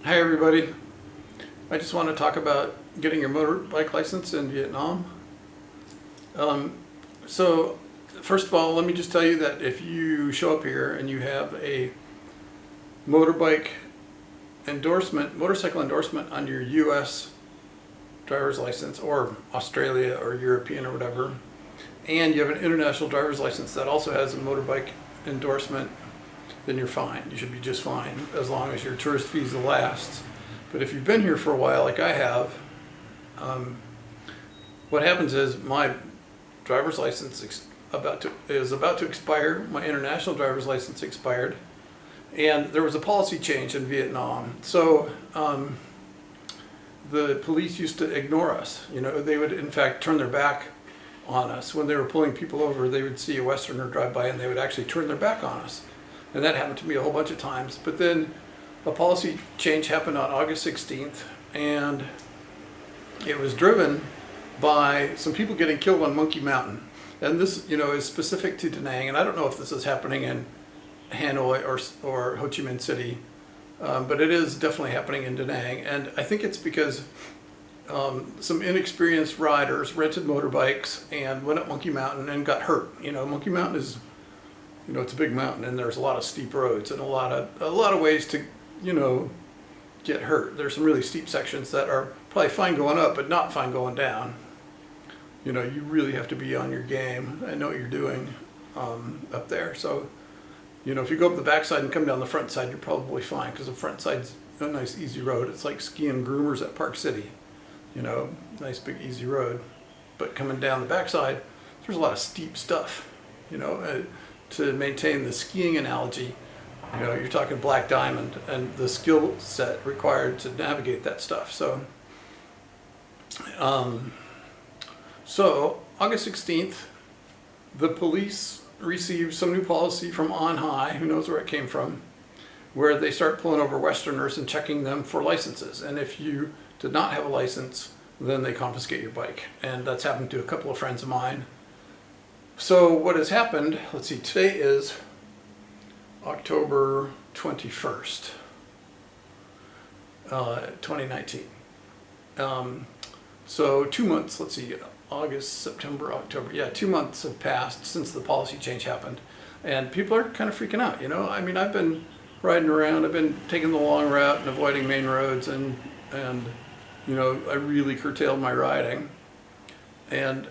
Hi everybody. I just want to talk about getting your motorbike license in Vietnam. So first of all, let me just tell you that if you show up here and you have a motorbike endorsement, motorcycle endorsement on your US driver's license or Australia or European or whatever, and you have an international driver's license that also has a motorbike endorsement, then you're fine. You should be just fine as long as your tourist visa lasts. But if you've been here for a while, like I have, what happens is my driver's license is about to expire. My international driver's license expired, and there was a policy change in Vietnam. So the police used to ignore us. You know, they would in fact turn their back on us when they were pulling people over. They would see a Westerner drive by, and they would actually turn their back on us. And that happened to me a whole bunch of times. But then a policy change happened on August 16th, and it was driven by some people getting killed on Monkey Mountain. And this, you know, is specific to DaNang, and I don't know if this is happening in Hanoi or Ho Chi Minh City, but it is definitely happening in DaNang. And I think it's because some inexperienced riders rented motorbikes and went up Monkey Mountain and got hurt. You know, Monkey Mountain is, you know, it's a big mountain, and there's a lot of steep roads and a lot of ways to, you know, get hurt. There's some really steep sections that are probably fine going up, but not fine going down. You know, you really have to be on your game and know what you're doing up there. So, you know, if you go up the backside and come down the front side, you're probably fine, because the front side's a nice easy road. It's like skiing groomers at Park City. You know, nice big easy road. But coming down the backside, there's a lot of steep stuff. You know, to maintain the skiing analogy, you know, you're talking black diamond and the skill set required to navigate that stuff. So, so August 16th, the police received some new policy from on high, who knows where it came from, where they start pulling over Westerners and checking them for licenses. And if you did not have a license, then they confiscate your bike. And that's happened to a couple of friends of mine. So what has happened, let's see, today is October 21st, 2019. So 2 months, let's see, August, September, October, yeah, 2 months have passed since the policy change happened. And people are kind of freaking out, you know. I mean, I've been riding around, I've been taking the long route and avoiding main roads, and you know, I really curtailed my riding. And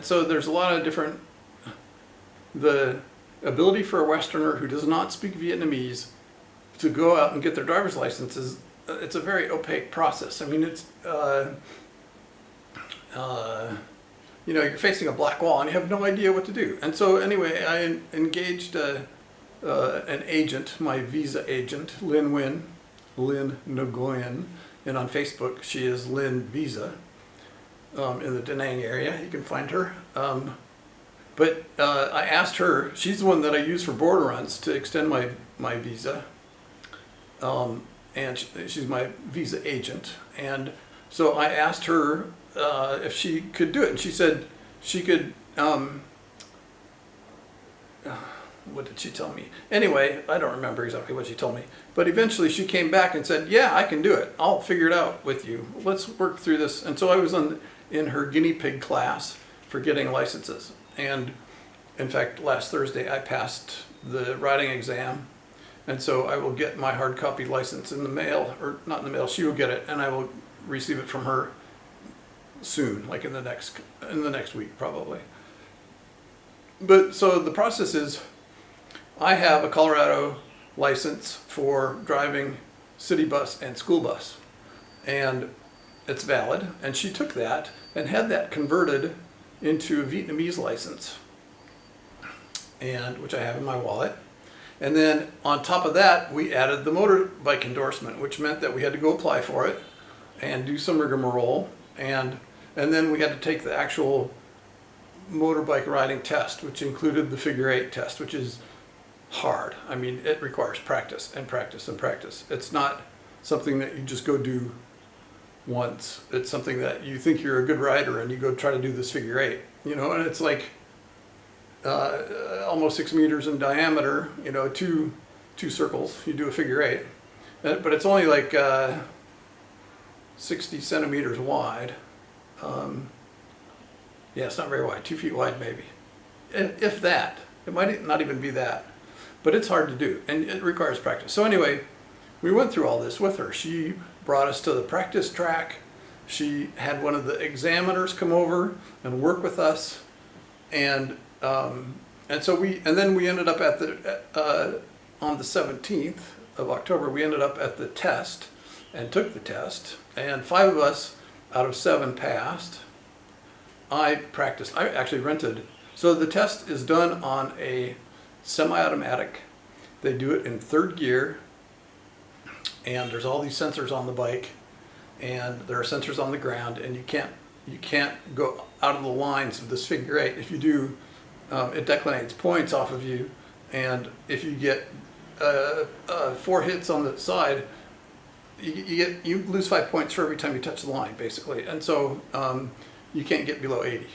so there's a lot of different, the ability for a Westerner who does not speak Vietnamese to go out and get their driver's license is, it's a very opaque process. I mean, it's, you know, you're facing a black wall and you have no idea what to do. And so anyway, I engaged an agent, my visa agent, Lin Nguyen, and on Facebook she is Lin Visa. In the DaNang area, you can find her. But I asked her, she's the one that I use for border runs to extend my visa. And she's my visa agent. And so I asked her if she could do it. And she said she could, what did she tell me? Anyway, I don't remember exactly what she told me. But eventually she came back and said, yeah, I can do it. I'll figure it out with you. Let's work through this. And so I was in her guinea pig class for getting licenses. And in fact, last Thursday I passed the riding exam. And so I will get my hard copy license in the mail, or not in the mail, she will get it, and I will receive it from her soon, like in the next week probably. But so the process is, I have a Colorado license for driving city bus and school bus, and it's valid, and she took that and had that converted into a Vietnamese license, and which I have in my wallet. And then on top of that, we added the motorbike endorsement, which meant that we had to go apply for it and do some rigmarole, and then we had to take the actual motorbike riding test, which included the figure 8 test, which is hard. I mean, it requires practice and practice and practice. It's not something that you just go do once. It's something that you think you're a good rider and you go try to do this figure 8, you know, and it's like almost 6 meters in diameter, you know, two 2 circles, you do a figure 8. But it's only like 60 centimeters wide. Yeah, it's not very wide, 2 feet wide maybe. If that. It might not even be that. But it's hard to do, and it requires practice. So anyway, we went through all this with her. She brought us to the practice track. She had one of the examiners come over and work with us, and then we ended up at the on the 17th of October. We ended up at the test and took the test, and 5 of us out of 7 passed. I practiced. I actually rented. So the test is done on a semi-automatic. They do it in 3rd gear, and there's all these sensors on the bike, and there are sensors on the ground, and you can't go out of the lines of this figure 8. If you do, it declinates points off of you, and if you get 4 hits on the side, you lose 5 points for every time you touch the line, basically. And so you can't get below 80.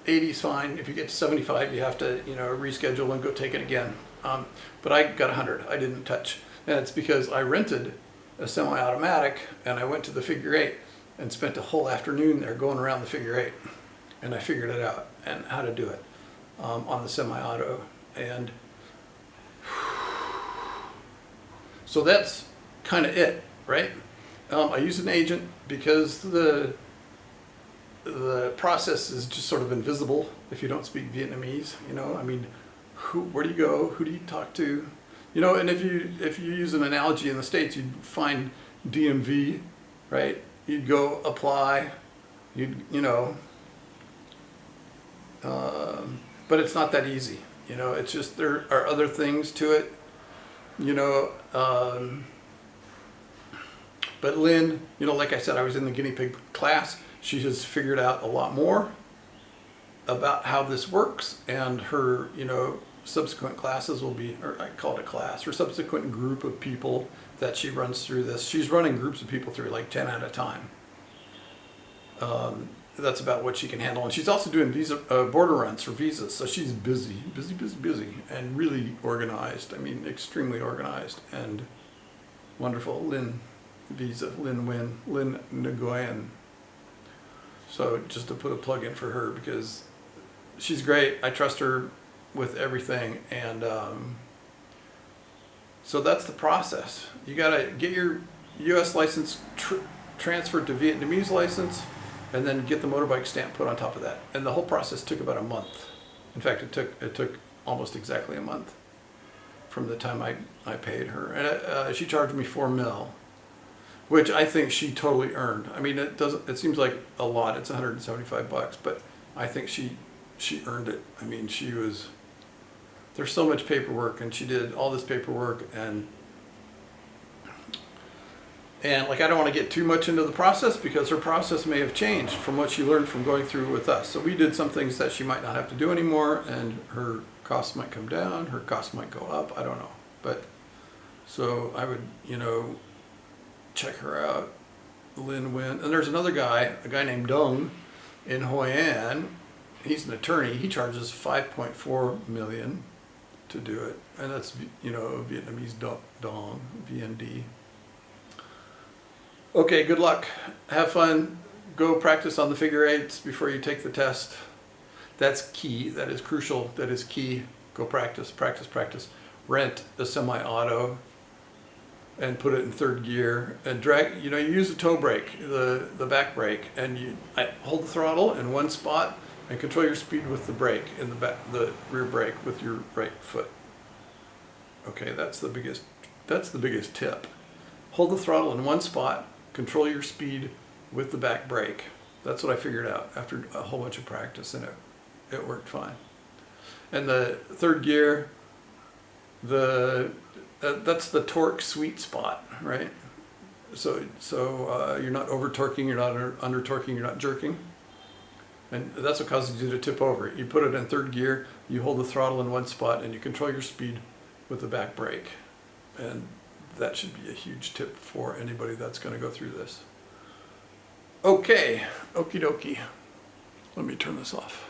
80 is fine. If you get to 75, you have to reschedule and go take it again. But I got 100. I didn't touch, and it's because I rented a semi-automatic, and I went to the figure 8 and spent a whole afternoon there going around the figure 8, and I figured it out and how to do it on the semi-auto. And so that's kind of it, right? I use an agent because the process is just sort of invisible if you don't speak Vietnamese. I mean, where do you go? Who do you talk to? And if you use an analogy in the States, you'd find DMV, right? You'd go apply, but it's not that easy. It's just there are other things to it. But Lynn, like I said, I was in the guinea pig class. She has figured out a lot more about how this works, and her, subsequent classes will be, or I call it a class, her subsequent group of people that she runs through this. She's running groups of people through like 10 at a time. That's about what she can handle. And she's also doing visa border runs for visas. So she's busy, and really organized. I mean, extremely organized and wonderful. Lynn Nguyen. So just to put a plug in for her, because she's great. I trust her with everything. And so that's the process. You got to get your U.S. license transferred to Vietnamese license, and then get the motorbike stamp put on top of that. And the whole process took about a month. In fact, it took almost exactly a month from the time I paid her. And she charged me $4 million, which I think she totally earned. I mean, it seems like a lot. It's $175, but I think she earned it. I mean, there's so much paperwork, and she did all this paperwork, and like, I don't want to get too much into the process because her process may have changed from what she learned from going through with us. So we did some things that she might not have to do anymore, and her costs might come down, her costs might go up, I don't know. But so I would, check her out, Lin Nguyen. And there's another guy, a guy named Dung in Hoi An. He's an attorney. He charges $5.4 million to do it. And that's, Vietnamese dong, VND. Okay, good luck. Have fun. Go practice on the figure 8s before you take the test. That's key. That is crucial. That is key. Go practice. Rent a semi-auto and put it in 3rd gear and drag. You use the toe brake, the back brake, and I hold the throttle in one spot and control your speed with the brake in the rear brake with your right foot. Okay, that's the biggest tip. Hold the throttle in one spot. Control your speed with the back brake. That's what I figured out after a whole bunch of practice, and it worked fine. And the 3rd gear, that's the torque sweet spot, right? So you're not over torquing, you're not under torquing, you're not jerking, and that's what causes you to tip over. You put it in 3rd gear, you hold the throttle in one spot, and you control your speed with the back brake, and that should be a huge tip for anybody that's going to go through this. Okay, okie dokie. Let me turn this off.